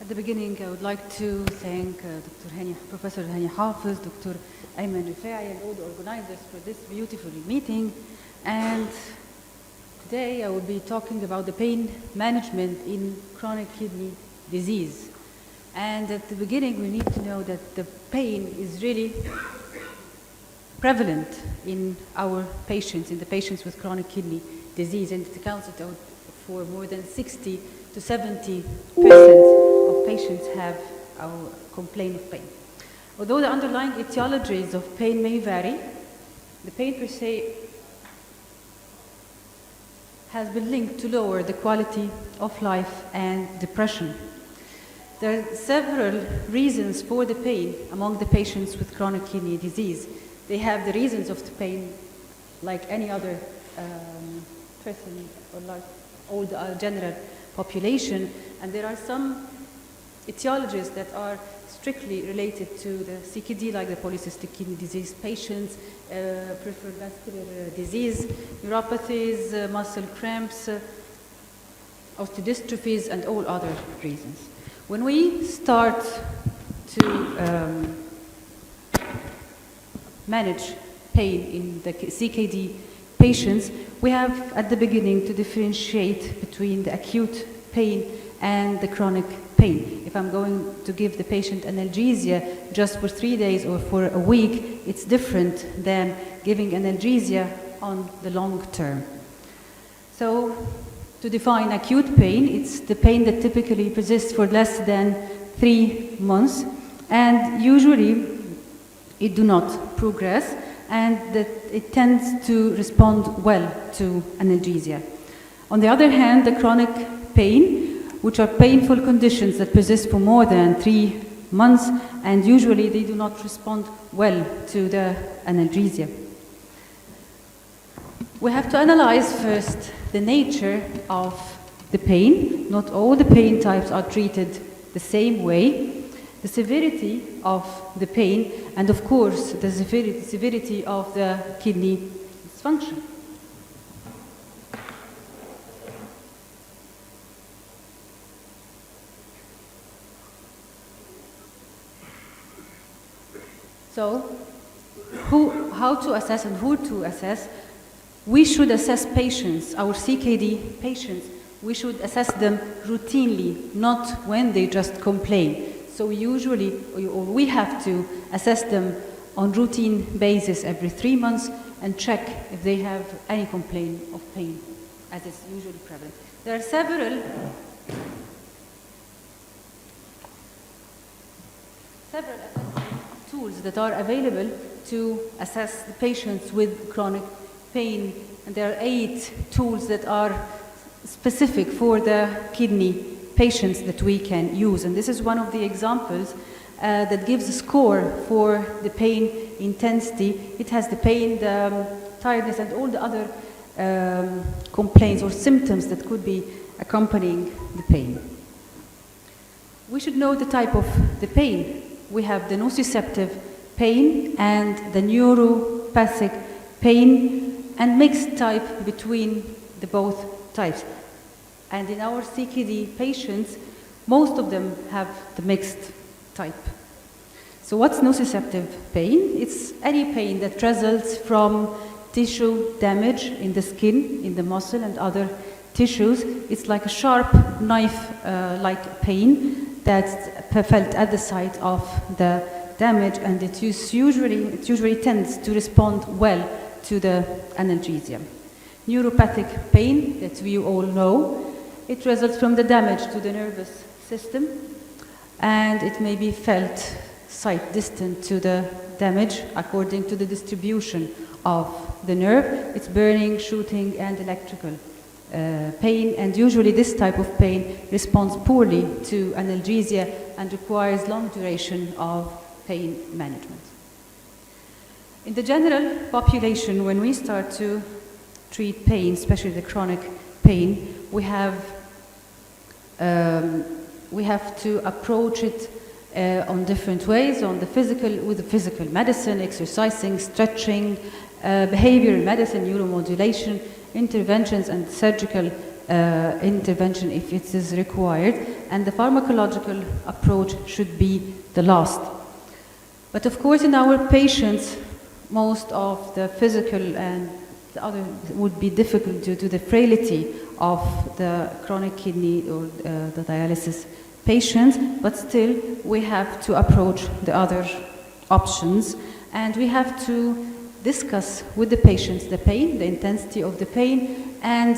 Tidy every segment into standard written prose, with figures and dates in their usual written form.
At the beginning, I would like to thank Professor Hani Hafiz, Dr. Ayman Rifai, and all the organizers for this beautiful meeting. And today I will be talking about the pain management in chronic kidney disease. And at the beginning, we need to know that the pain is really prevalent in our patients, in the patients with chronic kidney disease, and it accounts for more than 60 to 70% of patients have complaint of pain. Although the underlying etiologies of pain may vary, the pain per se has been linked to lower the quality of life and depression. There are several reasons for the pain among the patients with chronic kidney disease. They have the reasons of the pain like any other person or like all the general population, and there are some etiologies that are strictly related to the CKD, like the polycystic kidney disease patients, peripheral vascular disease, neuropathies, muscle cramps, osteodystrophies, and all other reasons. When we start to manage pain in the CKD patients, we have at the beginning to differentiate between the acute pain and the chronic pain. If I'm going to give the patient analgesia just for 3 days or for a week, it's different than giving analgesia on the long term. So to define acute pain, it's the pain that typically persists for less than 3 months, and usually it do not progress, and that it tends to respond well to analgesia. On the other hand, the chronic pain, which are painful conditions that persist for more than 3 months, and usually they do not respond well to the analgesia. We have to analyze first the nature of the pain. Not all the pain types are treated the same way. The severity of the pain, and of course the severity of the kidney dysfunction. So, how to assess and who to assess? We should assess patients, our CKD patients, we should assess them routinely, not when they just complain. So usually, or we have to assess them on routine basis every 3 months and check if they have any complaint of pain, as is usually prevalent. There are several tools that are available to assess the patients with chronic pain, and there are 8 tools that are specific for the kidney patients that we can use. And this is one of the examples that gives a score for the pain intensity. It has the pain, the tiredness, and all the other complaints or symptoms that could be accompanying the pain. We should know the type of the pain. We have the nociceptive pain and the neuropathic pain, and mixed type between the both types. And in our CKD patients, most of them have the mixed type. So what's nociceptive pain? It's any pain that results from tissue damage in the skin, in the muscle, and other tissues. It's like a sharp knife-like pain that's felt at the site of the damage, and it usually tends to respond well to the analgesia. Neuropathic pain, that we all know, it results from the damage to the nervous system, and it may be felt site distant to the damage according to the distribution of the nerve. It's burning, shooting, and electrical pain, and usually this type of pain responds poorly to analgesia and requires long duration of pain management. In the general population, when we start to treat pain, especially the chronic pain, we have to approach it on different ways, with the physical medicine, exercising, stretching, behavioral medicine, neuromodulation, interventions, and surgical intervention if it is required. and the pharmacological approach should be the last. But of course, in our patients, most of the physical and the other would be difficult due to the frailty of the chronic kidney or the dialysis patients, but still we have to approach the other options, and we have to discuss with the patients the pain, the intensity of the pain, and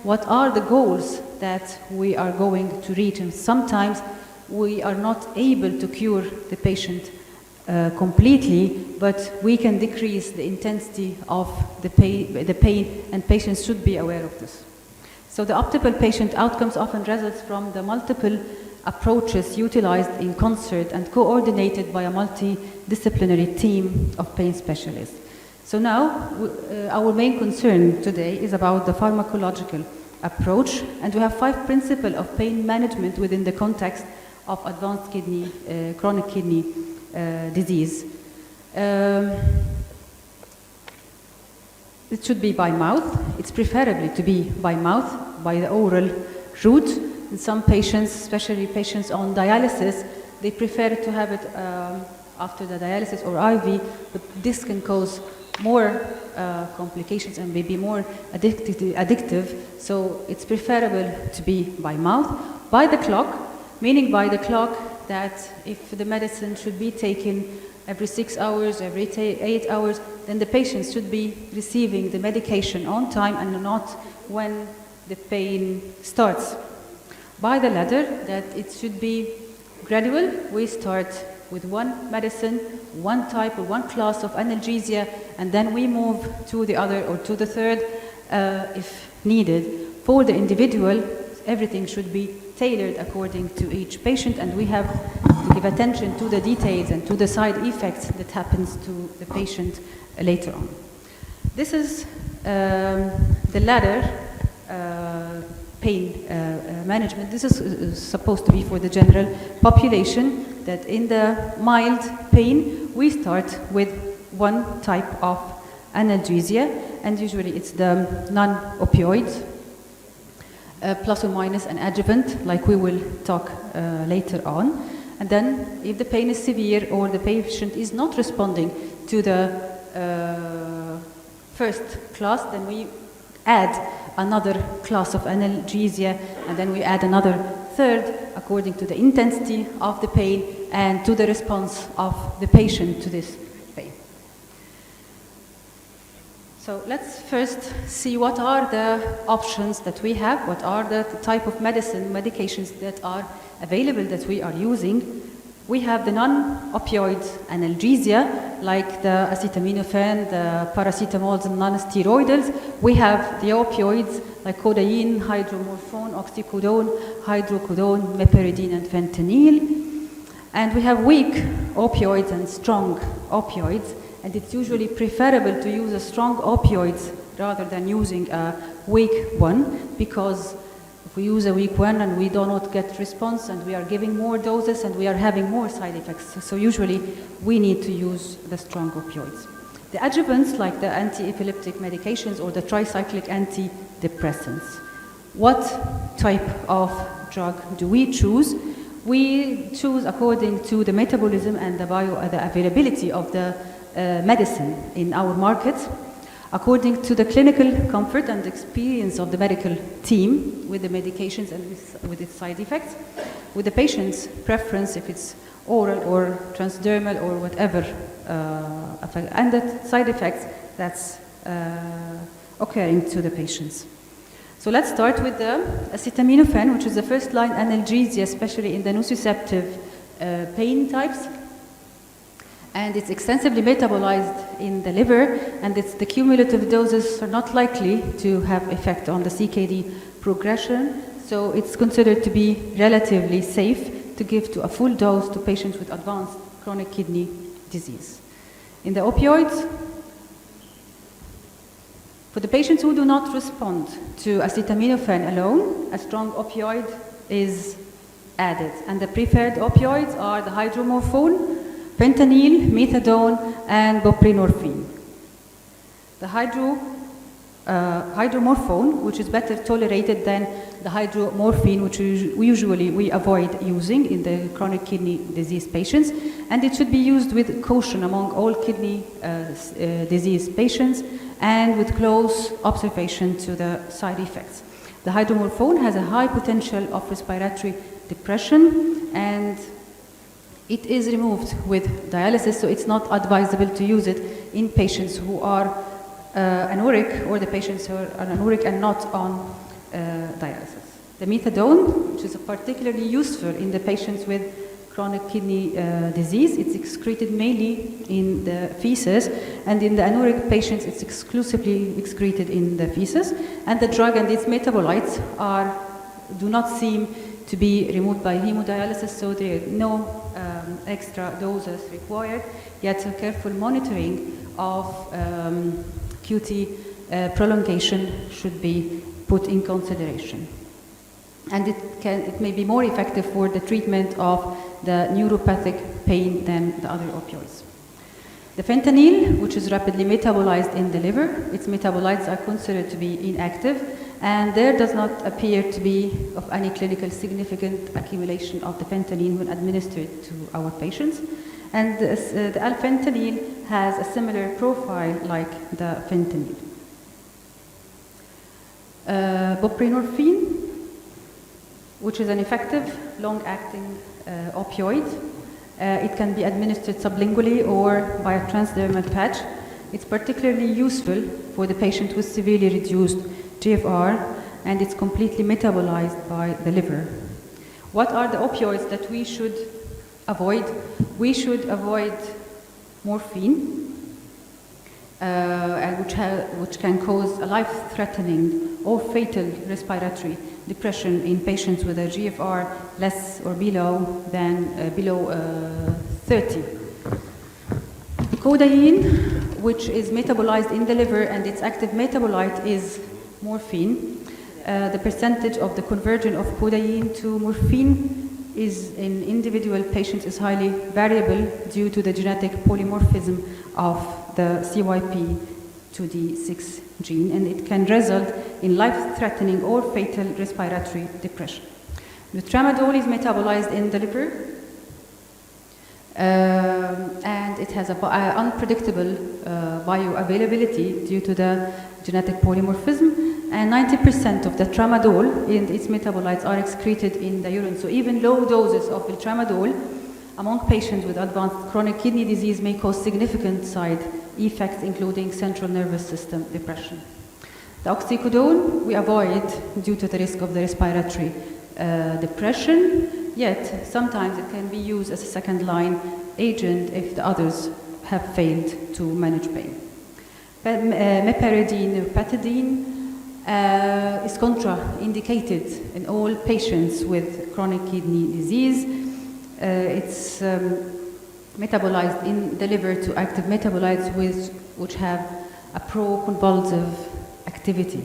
what are the goals that we are going to reach. And sometimes we are not able to cure the patient completely, but we can decrease the intensity of the pain, and patients should be aware of this. So the optimal patient outcomes often results from the multiple approaches utilized in concert and coordinated by a multidisciplinary team of pain specialists. So now, our main concern today is about the pharmacological approach, and we have 5 principles of pain management within the context of advanced kidney, chronic kidney disease. It should be by mouth. It's preferably to be by mouth, by the oral route. In some patients, especially patients on dialysis, they prefer to have it after the dialysis or IV, but this can cause more complications and maybe more addictive. So it's preferable to be by mouth. By the clock, meaning by the clock that if the medicine should be taken every 6 hours, every 8 hours, then the patient should be receiving the medication on time and not when the pain starts. By the ladder, that it should be gradual. We start with one medicine, one type or one class of analgesia, and then we move to the other or to the third if needed. For the individual, everything should be tailored according to each patient, and we have to give attention to the details and to the side effects that happens to the patient later on. This is the ladder pain management. This is supposed to be for the general population, that in the mild pain, we start with one type of analgesia, and usually it's the non-opioids, plus or minus an adjuvant, like we will talk later on. And then, if the pain is severe or the patient is not responding to the first class, then we add another class of analgesia, and then we add another third according to the intensity of the pain and to the response of the patient to this pain. So let's first see what are the options that we have, what are the type of medications that are available that we are using. We have the non-opioid analgesia, like the acetaminophen, the paracetamols, and non-steroidals. We have the opioids, like codeine, hydromorphone, oxycodone, hydrocodone, meperidine, and fentanyl. And we have weak opioids and strong opioids, and it's usually preferable to use a strong opioids rather than using a weak one, because if we use a weak one and we do not get response and we are giving more doses and we are having more side effects. So usually we need to use the strong opioids. The adjuvants, like the anti-epileptic medications or the tricyclic antidepressants. What type of drug do we choose? We choose according to the metabolism and the availability of the medicine in our market, according to the clinical comfort and experience of the medical team with the medications and with its side effects, with the patient's preference, if it's oral or transdermal or whatever, and the side effects that's occurring to the patients. So let's start with the acetaminophen, which is the first-line analgesia, especially in the nociceptive pain types. And it's extensively metabolized in the liver, and the cumulative doses are not likely to have effect on the CKD progression, so it's considered to be relatively safe to give to a full dose to patients with advanced chronic kidney disease. In the opioids, for the patients who do not respond to acetaminophen alone, a strong opioid is added, and the preferred opioids are the hydromorphone, fentanyl, methadone, and buprenorphine. The hydromorphone, which is better tolerated than the hydromorphine, which we avoid using in the chronic kidney disease patients, and it should be used with caution among all kidney disease patients and with close observation to the side effects. The hydromorphone has a high potential of respiratory depression, and it is removed with dialysis, so it's not advisable to use it in patients who are anuric, or the patients who are anuric and not on dialysis. The methadone, which is particularly useful in the patients with chronic kidney disease, it's excreted mainly in the feces, and in the anuric patients it's exclusively excreted in the feces, and the drug and its metabolites do not seem to be removed by hemodialysis, so there are no extra doses required, yet a careful monitoring of QT prolongation should be put in consideration. And it may be more effective for the treatment of the neuropathic pain than the other opioids. The fentanyl, which is rapidly metabolized in the liver, its metabolites are considered to be inactive, and there does not appear to be of any clinical significant accumulation of the fentanyl when administered to our patients. And the alfentanyl has a similar profile like the fentanyl. Buprenorphine, which is an effective long-acting opioid. It can be administered sublingually or by a transdermal patch. It's particularly useful for the patient with severely reduced GFR, and it's completely metabolized by the liver. What are the opioids that we should avoid? We should avoid morphine, which can cause a life-threatening or fatal respiratory depression in patients with a GFR less or below 30. Codeine, which is metabolized in the liver, and its active metabolite is morphine. The percentage of the conversion of codeine to morphine in individual patients is highly variable due to the genetic polymorphism of the CYP2D6 gene, and it can result in life-threatening or fatal respiratory depression. The tramadol is metabolized in the liver, and it has an unpredictable bioavailability due to the genetic polymorphism, and 90% of the tramadol and its metabolites are excreted in the urine. So even low doses of tramadol among patients with advanced chronic kidney disease may cause significant side effects, including central nervous system depression. The oxycodone we avoid due to the risk of the respiratory depression, yet sometimes it can be used as a second-line agent if the others have failed to manage pain. Meperidine or patidine is contraindicated in all patients with chronic kidney disease. It's metabolized in the liver to active metabolites which have a pro-convulsive activity.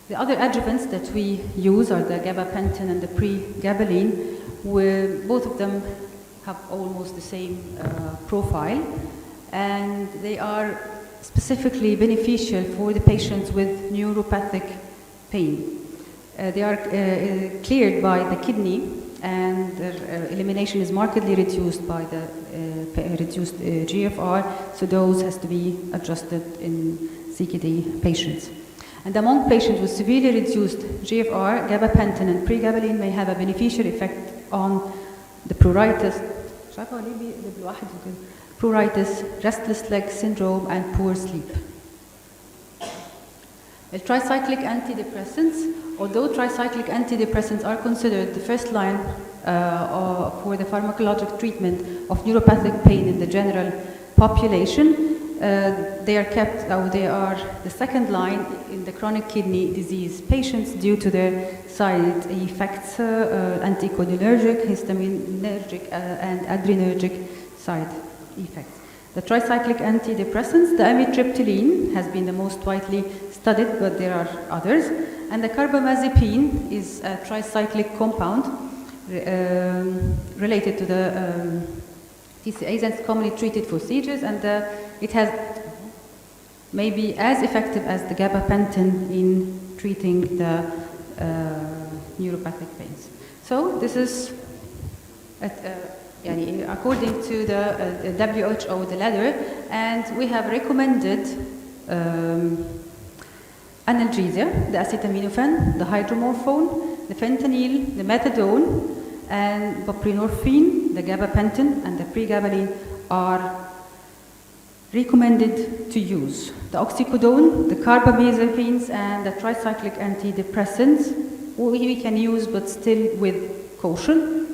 The other adjuvants that we use are the gabapentin and the pregabalin, where both of them have almost the same profile, and they are specifically beneficial for the patients with neuropathic pain. They are cleared by the kidney, and their elimination is markedly reduced by the reduced GFR, so dose has to be adjusted in CKD patients. And among patients with severely reduced GFR, gabapentin and pregabalin may have a beneficial effect on the pruritus, restless leg syndrome, and poor sleep. Tricyclic antidepressants, although tricyclic antidepressants are considered the first line for the pharmacological treatment of neuropathic pain in the general population, they are the second line in the chronic kidney disease patients due to their side effects, anticholinergic, histaminergic, and adrenergic side effects. The tricyclic antidepressants, the amitriptyline has been the most widely studied, but there are others. And the carbamazepine is a tricyclic compound related to the TCAs, and it's commonly treated for seizures, and it has maybe as effective as the gabapentin in treating the neuropathic pains. So this is according to the WHO, the ladder, and we have recommended analgesia, the acetaminophen, the hydromorphone, the fentanyl, the methadone, and buprenorphine, the gabapentin, and the pregabalin are recommended to use. The oxycodone, the carbamazepines, and the tricyclic antidepressants we can use, but still with caution.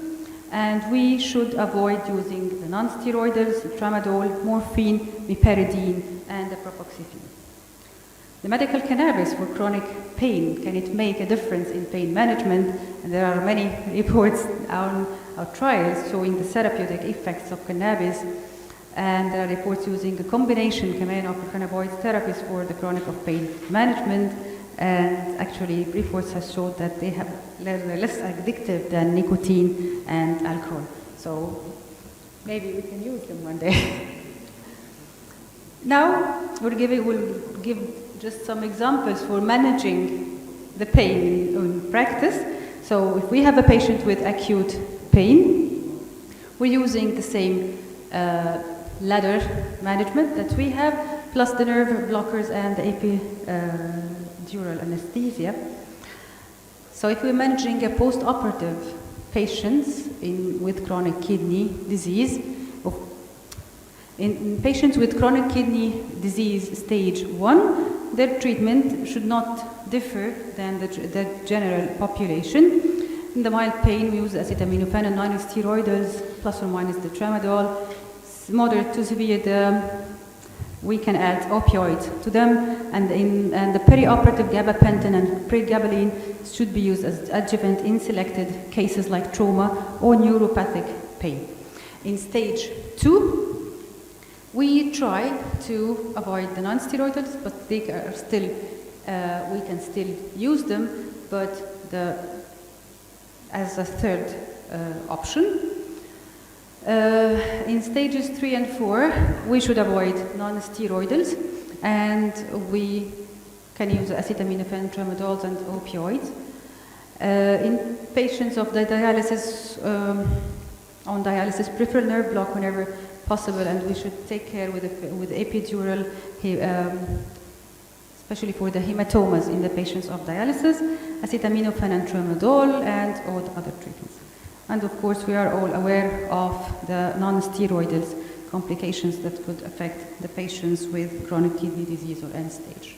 And we should avoid using the non-steroidals, tramadol, morphine, meperidine, and the propoxyphene. The medical cannabis for chronic pain, can it make a difference in pain management? And there are many reports on our trials showing the therapeutic effects of cannabis, and there are reports using a combination of cannabinoid therapies for the chronic of pain management, and actually reports have showed that they're less addictive than nicotine and alcohol. So maybe we can use them one day. Now we'll give just some examples for managing the pain in practice. So if we have a patient with acute pain, we're using the same ladder management that we have, plus the nerve blockers and the epidural anesthesia. So if we're managing a post-operative patients with chronic kidney disease, in patients with chronic kidney disease stage 1, their treatment should not differ than the general population. In the mild pain, we use acetaminophen and non-steroidals, plus or minus the tramadol. Moderate to severe, we can add opioids to them, and the perioperative gabapentin and pregabalin should be used as adjuvant in selected cases like trauma or neuropathic pain. In stage 2, we try to avoid the non-steroidals, but they are still, we can still use them, but as a third option. In stages 3 and 4, we should avoid non-steroidals, and we can use acetaminophen, tramadols, and opioids. In patients of the dialysis, on dialysis, peripheral nerve block whenever possible, and we should take care with epidural, especially for the hematomas in the patients of dialysis, acetaminophen and tramadol, and all the other treatments. And of course, we are all aware of the non-steroidal complications that could affect the patients with chronic kidney disease or end stage.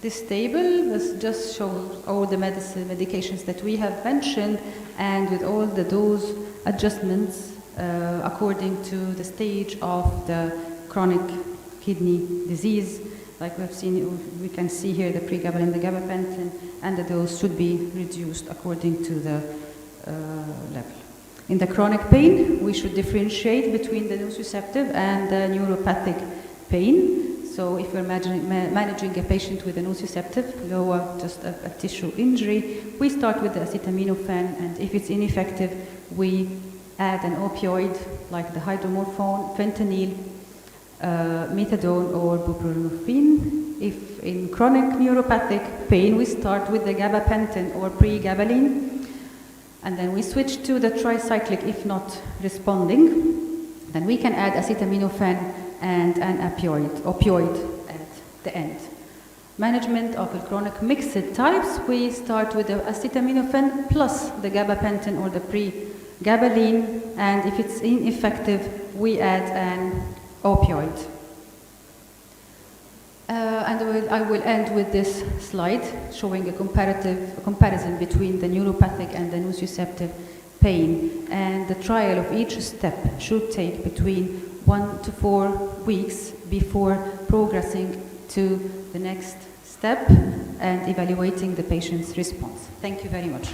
This table just shows all the medications that we have mentioned, and with all the dose adjustments according to the stage of the chronic kidney disease. Like we have seen, we can see here the pregabalin, the gabapentin, and the dose should be reduced according to the level. In the chronic pain, we should differentiate between the nociceptive and the neuropathic pain. So if we're managing a patient with a nociceptive, lower, just a tissue injury, we start with the acetaminophen, and if it's ineffective, we add an opioid like the hydromorphone, fentanyl, methadone, or buprenorphine. If in chronic neuropathic pain, we start with the gabapentin or pregabalin, and then we switch to the tricyclic if not responding. Then we can add acetaminophen and an opioid at the end. Management of the chronic mixed types, we start with the acetaminophen plus the gabapentin or the pregabalin, and if it's ineffective, we add an opioid. And I will end with this slide showing a comparison between the neuropathic and the nociceptive pain. And the trial of each step should take between 1 to 4 weeks before progressing to the next step and evaluating the patient's response. Thank you very much.